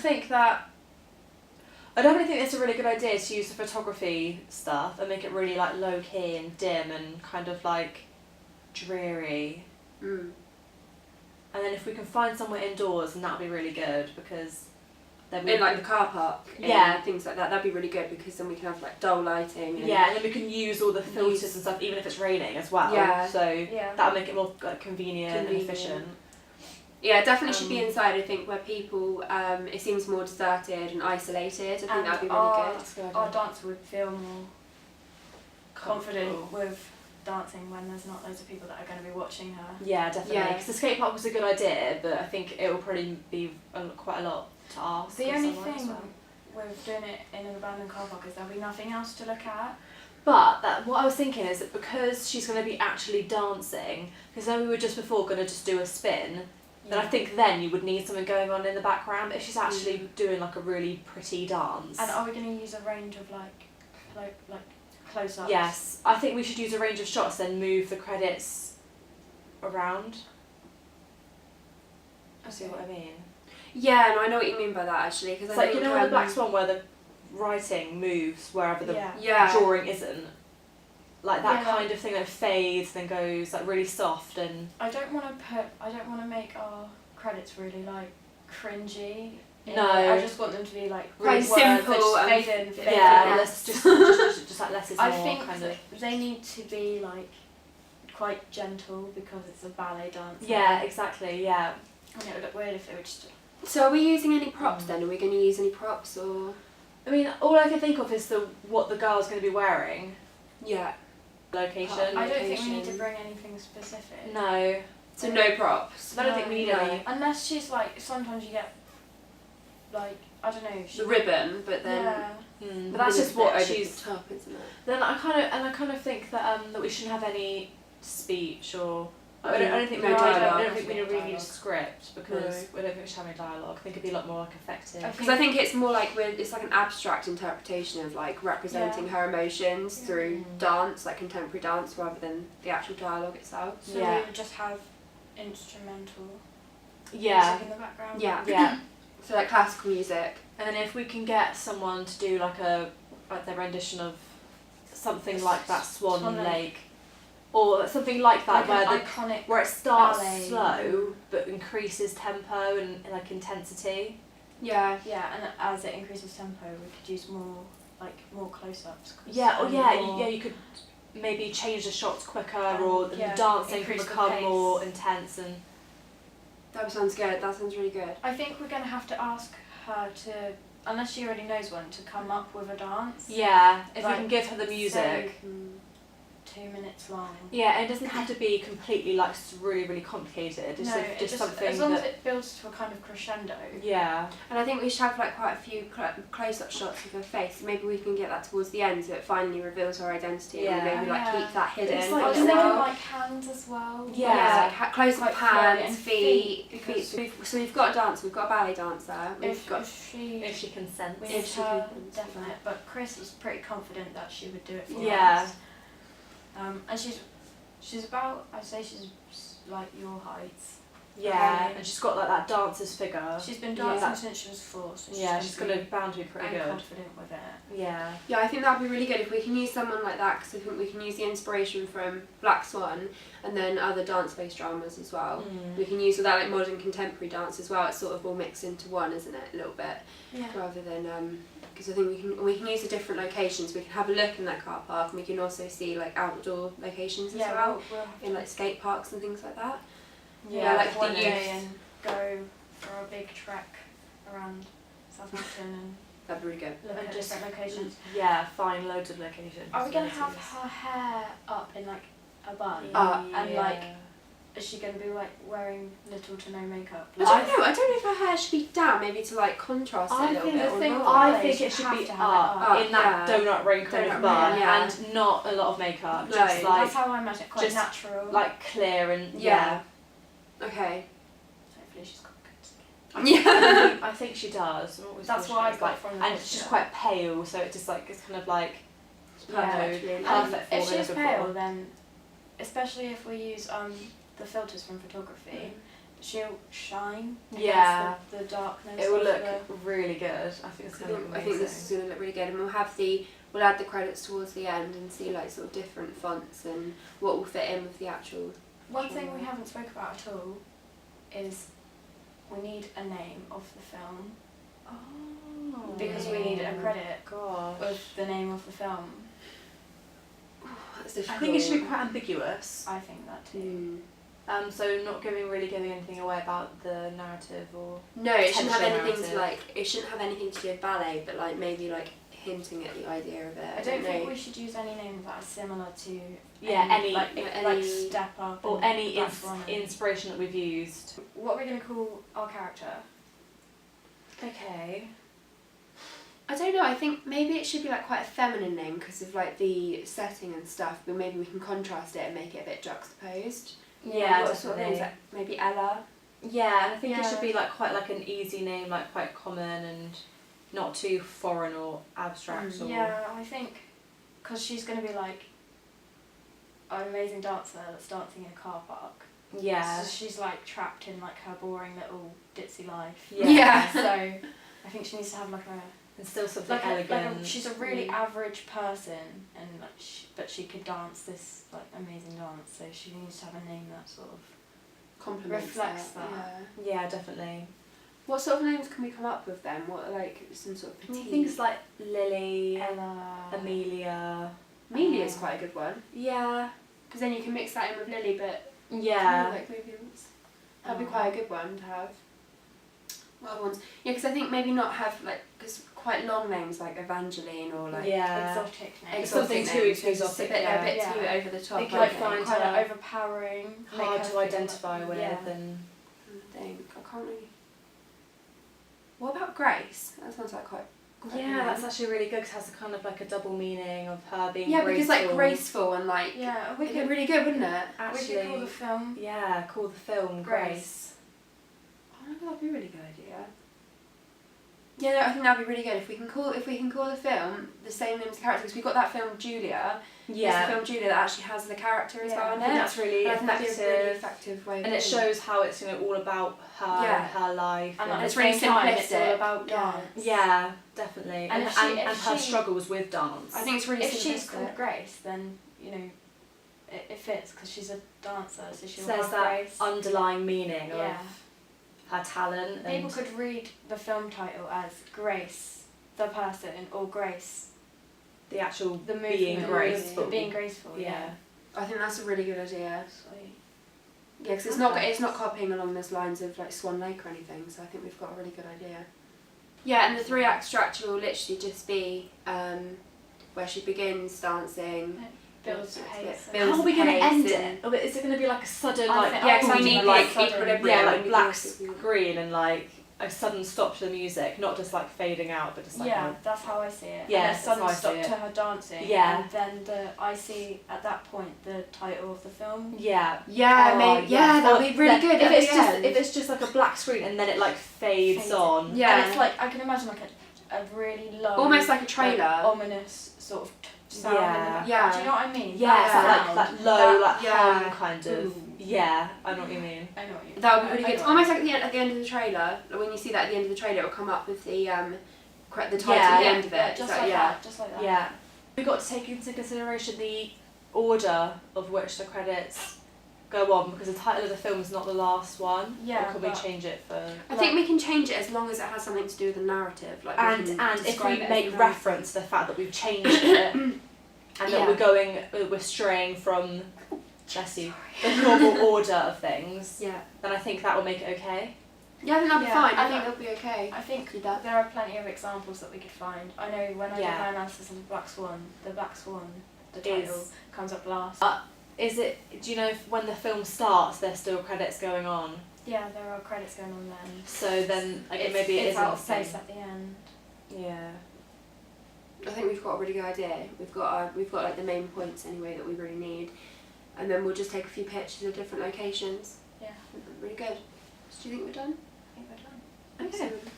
think that I definitely think it's a really good idea to use the photography stuff and make it really like low key and dim and kind of like dreary. Mm. And then if we can find somewhere indoors, then that'll be really good because then we In like the car park, yeah, and things like that. That'd be really good because then we can have like dull lighting. And yeah, and then we can use all the filters and stuff, even if it's raining as well. Yeah. So Yeah. that'll make it more like convenient and efficient. Yeah, definitely should be inside. I think where people, it seems more deserted and isolated. I think that'd be really good. Our dancer would feel more confident with dancing when there's not loads of people that are going to be watching her. Yeah, definitely. Yeah. Because the skate park was a good idea, but I think it will probably be quite a lot to ask. The of only someone as thing well. with doing it in an abandoned car park is there'll be nothing else to look at. But what I was thinking is that because she's going to be actually dancing, because then we were just before going to just do a spin, then I think then you would need something going on in the background. But if she's actually doing like a really pretty dance. And are we going to use a range of like close-ups? Yes, I think we should use a range of shots, then move the credits around. See what I mean? Yeah, no, I know what you mean by that actually. Because It's like, you know in the Black Swan where the writing moves wherever the drawing isn't? Like that kind of thing that fades, then goes like really soft and... I don't want to make our credits really like cringy. No. I just want them to be like Quite really simple words, and fade in, fade yeah, out. let's just like less is more I think kind of... they need to be like quite gentle because it's a ballet dance. Yeah, exactly, yeah. And it would look weird if they were just... So are we using any props then? Are we going to use any props or...? I mean, all I can think of is what the girl's going to be wearing. Yeah. Location. I don't think we need to bring anything specific. No. So no props? I don't think we need any. Unless she's like, sometimes you get like, I don't know. The ribbon, but then... Yeah. But that's just what over she's... the top, isn't it? Then I kind of think that that we shouldn't have any speech or... I don't think we No dialogue. I don't think we really need a script because we don't think we should have any dialogue. I think it'd be a lot more like effective. Because I think it's more like it's like an abstract interpretation of like representing her emotions through dance, like contemporary dance, rather than the actual dialogue itself. So we would just have instrumental music in the background. Yeah. So like classical music. And then if we can get someone to do like their rendition of something like that Swan Lake. Or something like that, like where it starts ballet. slow but increases tempo and like intensity. Yeah. Yeah, and as it increases tempo, we could use more close-ups. You could maybe change the shots quicker, or the dancing can become more intense and. That sounds good. That sounds really good. I think we're gonna have to ask her to, unless she already knows one, to come up with a dance. Yeah, if we can give her the music. 2 minutes long. Yeah, it doesn't have to be completely like really complicated. Just something as long as it builds to a kind of crescendo. Yeah. And I think we should have like quite a few close-up shots of her face. Maybe we can get that towards the end, so it finally reveals her identity. And maybe like keep that hidden. It's like, like hands as well. Yeah. Like close-up hands, and feet. So we've got a dancer. We've got a ballet dancer. If she consents. If she consents, definitely. But Chris was pretty confident that she would do it for us. Yeah. And she's about, I'd say she's like your height. Yeah, and she's got like that dancer's figure. She's been dancing since she was 4, so she's bound to be pretty good. Confident with it. Yeah. Yeah, I think that'd be really good if we can use someone like that, because I think we can use the inspiration from Black Swan and then other dance-based dramas as well. We can use all that like modern contemporary dance as well. It's sort of all mixed into one, isn't it? A little bit. Yeah. Rather than because I think we can use the different locations. We can have a look in that car park, and we can also see like outdoor locations as well, in like skate parks and things like that. Yeah, like one the day and go for a big trek around Southampton and that'd be really good. look at different locations. Yeah, find loads of locations. Are we gonna have her hair up in like a bun? And like, is she gonna be like wearing little to no makeup? I don't know if her hair should be down, maybe to like contrast it a little bit. I think it should be up in that donut raincoat bun and not a lot of makeup. No, just like that's how I imagine it. Quite natural. Like clear and Okay. Hopefully she's got good skin. Yeah. I think she does. That's what I got from the and she's quite pale, so it's just like it's kind of like perfect. If she's pale, then especially if we use the filters from photography, she'll shine Yeah. against the darkness. It will of look the- really good. I think it's I going to look think, I amazing. think this is going to look really good, and we'll add the credits towards the end and see like sort of different fonts and what will fit in with the actual. One thing we haven't spoke about at all is we need a name of the film Oh. because we need a credit Gosh. with the name of the film. That's I difficult. think it should be quite ambiguous. I think that too. So not really giving anything away about the narrative or. No, it shouldn't have Potential anything to narrative. it shouldn't have anything to do with ballet, but like maybe like hinting at the idea of it. I don't think we should use any names that are similar to Any- like any- Step Up Or and any Black Swan and- inspiration that we've used. What are we going to call our character? Okay. I don't know. I think maybe it should be like quite a feminine name because of like the setting and stuff. But maybe we can contrast it and make it a bit juxtaposed. Yeah, What sort of names? definitely. Like maybe Ella. Yeah, and I think it Yeah. should be like quite like an easy name, like quite common and not too foreign or abstract. Or Yeah, I think because she's going to be like an amazing dancer that's dancing in a car park. Yeah. So she's like trapped in like her boring little ditzy life. Yeah. Yeah. So I think she needs to have like a And still something like elegant. she's a really average person and like but she could dance this like amazing dance. So she needs to have a name that sort of Compliments reflects that. that. Yeah, definitely. What sort of names can we come up with then? What like some sort of petite? Things like Lily, Ella. Amelia. Amelia's quite a good one Yeah. because then you can mix that in with Lily, but Yeah. like movements. That'd be quite a good one to have. What other ones? Yeah, because I think maybe not have like because quite long names like Evangeline or like Yeah. exotic names. Exotic something too names, it's exotic, a bit, yeah. a bit Yeah. too over the top. It could, I like, think. find Quite her like overpowering. make Hard her to feel identify like- with yeah. and I can't really. What about Grace? That sounds like quite yeah, that's actually really good because it has a kind of like a double meaning of her being yeah, graceful. because like graceful and like Yeah, we it'd be could really good, wouldn't it? Actually, we could call the film yeah, call the film Grace. Oh my god, that'd be a really good idea. Yeah, no, I think that'd be really good if we can call the film the same name as the character because we've got that film Julia. There's the Yeah, film Julia that actually has the character as Yeah, well I in think it. that's really And I think that'd be a really effective. effective way. of And it doing shows how it's all about her Yeah. and her life. and and at it's the really same time it's all simplistic. about Yeah. dance. yeah, definitely. And And, if she- and if her she- struggles with dance. I think it's really If she's simplistic. called Grace, then you know it fits because she's a dancer, so she'll there's have that Grace. underlying meaning Yeah. of her talent. And People could read the film title as Grace, the person, or Grace, the actual the movement, being the- graceful. the being graceful. Yeah. I think that's a really good idea. Sweet. Yeah, because it's not copying along those lines of like Swan Lake or anything. So I think we've got a really good idea. Yeah, and the 3-act structure will literally just be where she begins dancing. Builds It's a pace. bit- and- builds How are we going to pace end and- it? Or is it going to be like a sudden I like think- Yeah, because I we think need like like sudden- equilibrium. yeah, and like we black need to- screen and like a sudden stop to the music, not just like fading out, but just like yeah, that's how I see it. Yeah, and a that's sudden how I stop see to it. her dancing. Yeah. And then I see at that point the title of the film. yeah. Yeah, Oh, maybe. yes. Yeah, that'd Or be really the- good. If at it's the just end. if it's just like a black screen and then it like fades Fades. on. Yeah. And it's like I can imagine like a really low, Almost like a trailer. ominous sort of sound in the Yeah. background. Yeah. Do you know what I mean? Yeah, That it's like sound. that low, like yeah. hum kind of. Ooh. Yeah, I know what you mean. I know what you mean. That would be really I good. know It's what almost you like at the end of the trailer. When you see that at the end of the trailer, it will come up with the title Yeah, at the yeah, end of it. mean. Just So, like yeah. that. Just like that. Yeah. We've got to take into consideration the order of which the credits go on because the title of the film is not the last one. Yeah, Or can we but- change it for? I think we can change it as long as it has something to do with the narrative. Like we And can if describe we it as make the reference to the fact that we've changed it and Yeah. that we're straying from, bless you, the normal order of things, Yeah. then I think that will make it okay. Yeah, I think that'll be Yeah, fine. I and think I- that'll be okay. I think Do that. there are plenty of examples that we could find. I know when I did Yeah. my analysis of Black Swan, the Is- title comes up last. Is it? Do you know if when the film starts, there's still credits going on? Yeah, there are credits going on then. So then, like, It's- maybe it it's isn't out the of place same. at the end. Yeah. I think we've got a really good idea. We've got like the main points anyway that we really need, and then we'll just take a few pictures of different locations. Yeah. Really good. So do you think we're done? I think we're done. Okay. Excellent.